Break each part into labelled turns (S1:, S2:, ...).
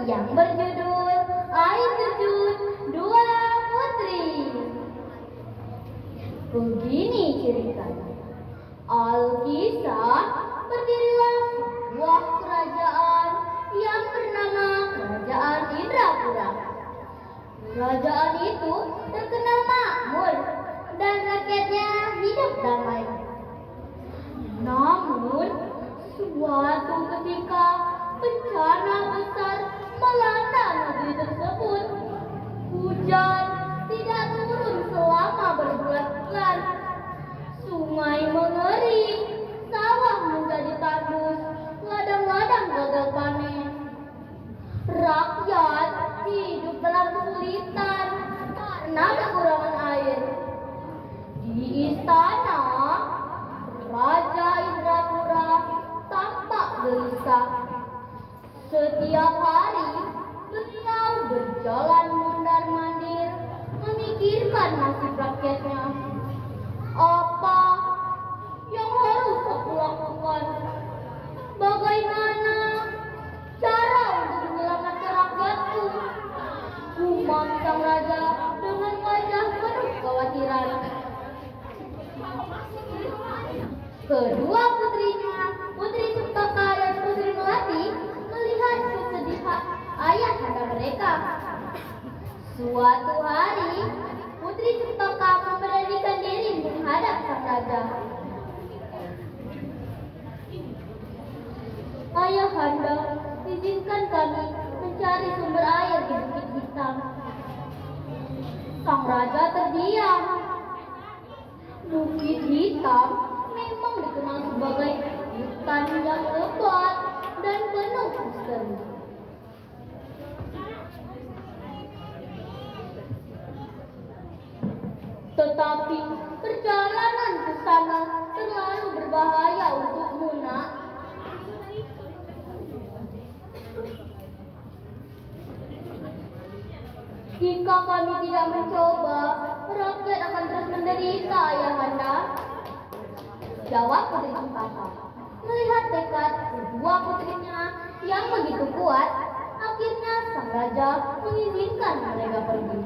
S1: yang berjudul Air Terjun Dua Putri. Begini ceritanya. Alkisah, berdirilah sebuah kerajaan yang bernama Kerajaan Indrapura. Kerajaan itu terkenal makmur dan rakyatnya hidup damai. Namun, suatu ketika bencana besar melanda negeri tersebut. Hujan tidak turun selama berbulan-bulan. Sungai mengering, sawah menjadi tandus, ladang-ladang gagal panen. Rakyat hidup dalam kesulitan karena kekurangan air. Di istana, Raja Indrapura tampak gelisah. Setiap hari, beliau berjalan mondar-mandir, memikirkan nasib rakyatnya. Apa yang harus aku lakukan? Bagaimana cara untuk menyelamatkan rakyatku? Gumam sang raja dengan wajah penuh kekhawatiran. Kedua putrinya, Putri Cempaka dan Putri Melati, melihat kesedihan ayah anda mereka. Suatu hari, Putri Cempaka memberanikan diri menghadap sang raja. Ayahanda, izinkan kami mencari sumber air di Bukit Hitam. Sang raja terdiam. Bukit Hitam memang dikenal sebagai hutan yang lebat dan penuh misteri. Tetapi perjalanan ke sana terlalu berbahaya untukmu, nak. Jika kami tidak mencoba, rakyat akan terus menderita, ayahanda. Jawab Putri Cempaka. Melihat tekad kedua putrinya yang begitu kuat, akhirnya sang raja mengizinkan mereka pergi.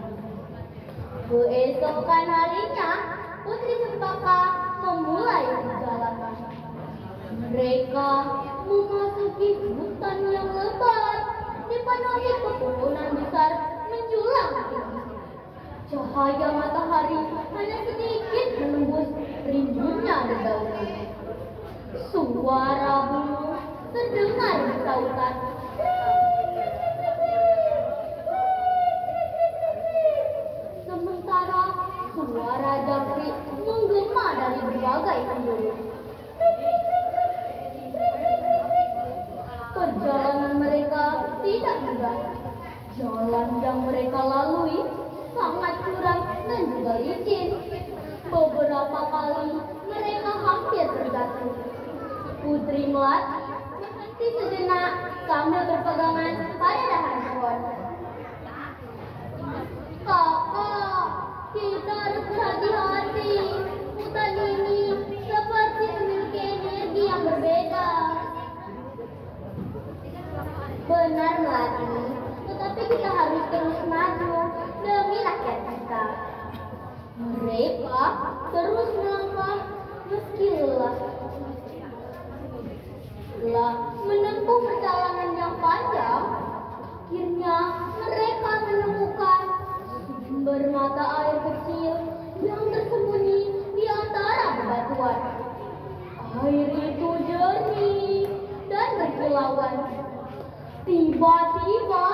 S1: Keesokan harinya, Putri Cempaka memulai perjalanan. Mereka memasuki hutan yang lebat, dipenuhi pepohonan besar menjulang tinggi. Cahaya matahari hanya sedikit menembus rimbunnya dedaunan. Suara burung terdengar bersahutan. Sementara suara jangkrik menggema dari berbagai penjuru. Perjalanan mereka tidak mudah. Jalan yang mereka lalui sangat curam dan juga licin. Beberapa kali mereka hampir terjatuh. Putri Melati berhenti sejenak sambil berpegangan pada dahan pohon. Kakak, kita harus berhati-hati. Hutan ini seperti memiliki energi yang berbeda. Benar, Melati. Tetapi kita harus terus maju demi rakyat kita. Mereka terus melangkah meski lelah. Setelah menempuh perjalanan yang panjang, akhirnya mereka menemukan sumber mata air kecil yang tersembunyi di antara bebatuan. Air itu jernih dan berkilauan. Tiba-tiba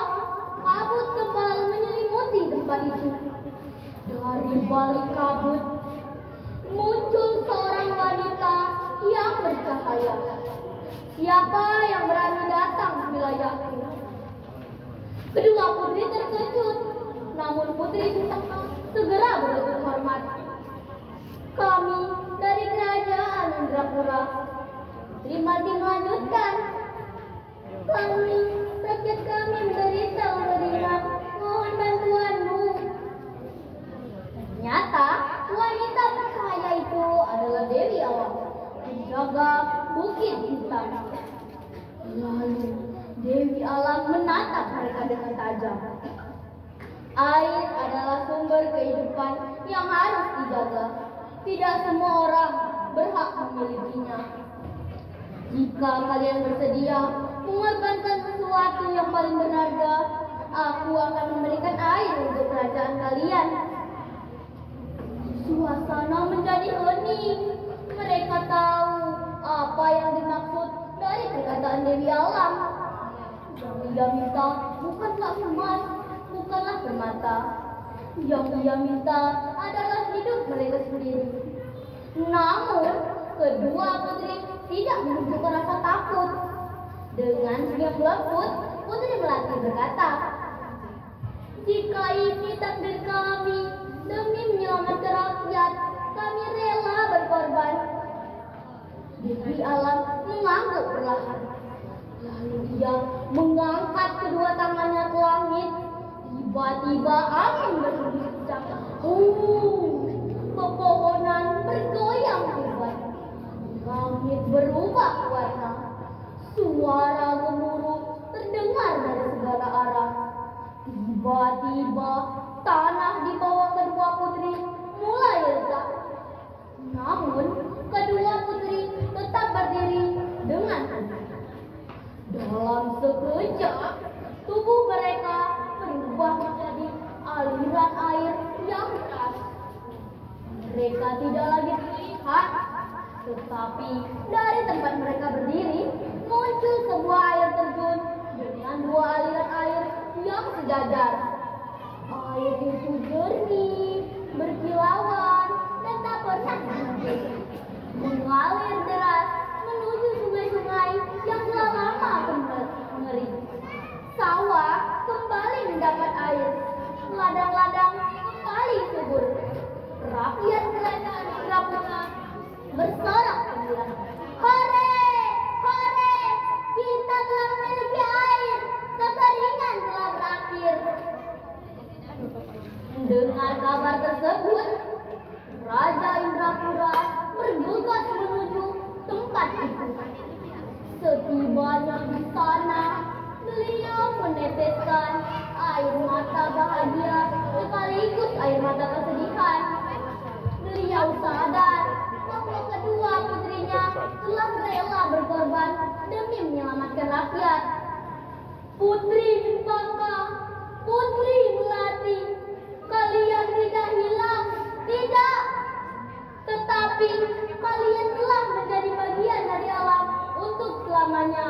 S1: kabut tebal menyelimuti tempat itu. Dari balik kabut muncul seorang wanita yang bercahaya. Siapa yang berani datang ke wilayahku? Kedua putri terkejut, namun Putri Cempaka segera berlutut hormat. Kami dari Kerajaan Indrapura. Putri Melati melanjutkan. Rakyat kami menderita kekeringan. Mohon bantuanmu. Ternyata wanita bercahaya itu adalah Dewi Awang, penjaga Bukit Hitam. Lalu Dewi Alam menatap mereka dengan tajam. Air adalah sumber kehidupan yang harus dijaga. Tidak semua orang berhak memilikinya. Jika kalian bersedia mengorbankan sesuatu yang paling berharga, aku akan memberikan air untuk kerajaan kalian. Suasana menjadi hening. Mereka tahu apa yang dimaksud dari perkataan Dewi Alam. Yang ia minta bukanlah emas, bukanlah permata. Yang ia minta adalah hidup mereka sendiri. Namun, kedua putri tidak menunjukkan rasa takut. Dengan senyum lembut, Putri Melati berkata, "Jika ini takdir kami, demi menyelamatkan rakyat, kami rela berkorban." Dewi Alam mengangguk perlahan. Lalu dia mengangkat kedua tangannya ke langit. Tiba-tiba angin berhembus kencang. Pepohonan bergoyang hebat. Langit berubah warna. Suara gemuruh terdengar dari segala arah. Tiba-tiba tanah di bawah kedua putri mulai retak. Namun kedua putri tetap berdiri dengan teguh. Dalam sekejap, tubuh mereka berubah menjadi aliran air yang deras. Mereka tidak lagi terlihat, tetapi dari tempat mereka berdiri muncul sebuah air terjun dengan dua aliran air yang sejajar. Air itu jernih, berkilauan, dan tak pernah berhenti. Mengalir deras menuju sungai-sungai yang telah lama mengering. Sawah kembali mendapat air, ladang-ladang kembali subur. Rakyat kerajaan Indrapura bersorak gembira. Hore! Hore! Kita telah memiliki air. Kekeringan telah berakhir. Mendengar kabar tersebut, Raja Indrapura bergegas menuju tempat itu. Setibanya di sana, beliau meneteskan air mata bahagia sekaligus air mata kesedihan. Beliau sadar bahwa kedua putrinya telah rela berkorban demi menyelamatkan rakyat. Putri Cempaka, Putri Melati, kalian tidak hilang, tidak. Tetapi kalian telah menjadi bagian dari alam untuk selamanya.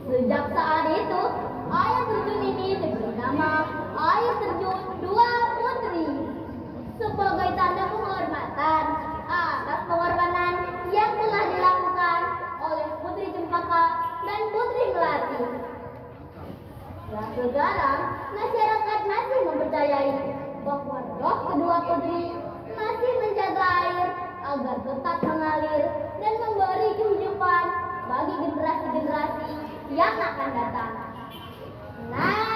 S1: Sejak saat itu, air terjun ini diberi nama air terjun Dua Putri sebagai tanda penghormatan atas pengorbanan yang telah dilakukan oleh Putri Cempaka dan Putri Melati. Dan sekarang masyarakat masih mempercayai bahwa roh kedua putri masih menjaga air agar tetap mengalir dan memberi kehidupan bagi generasi-generasi yang akan datang. Nah,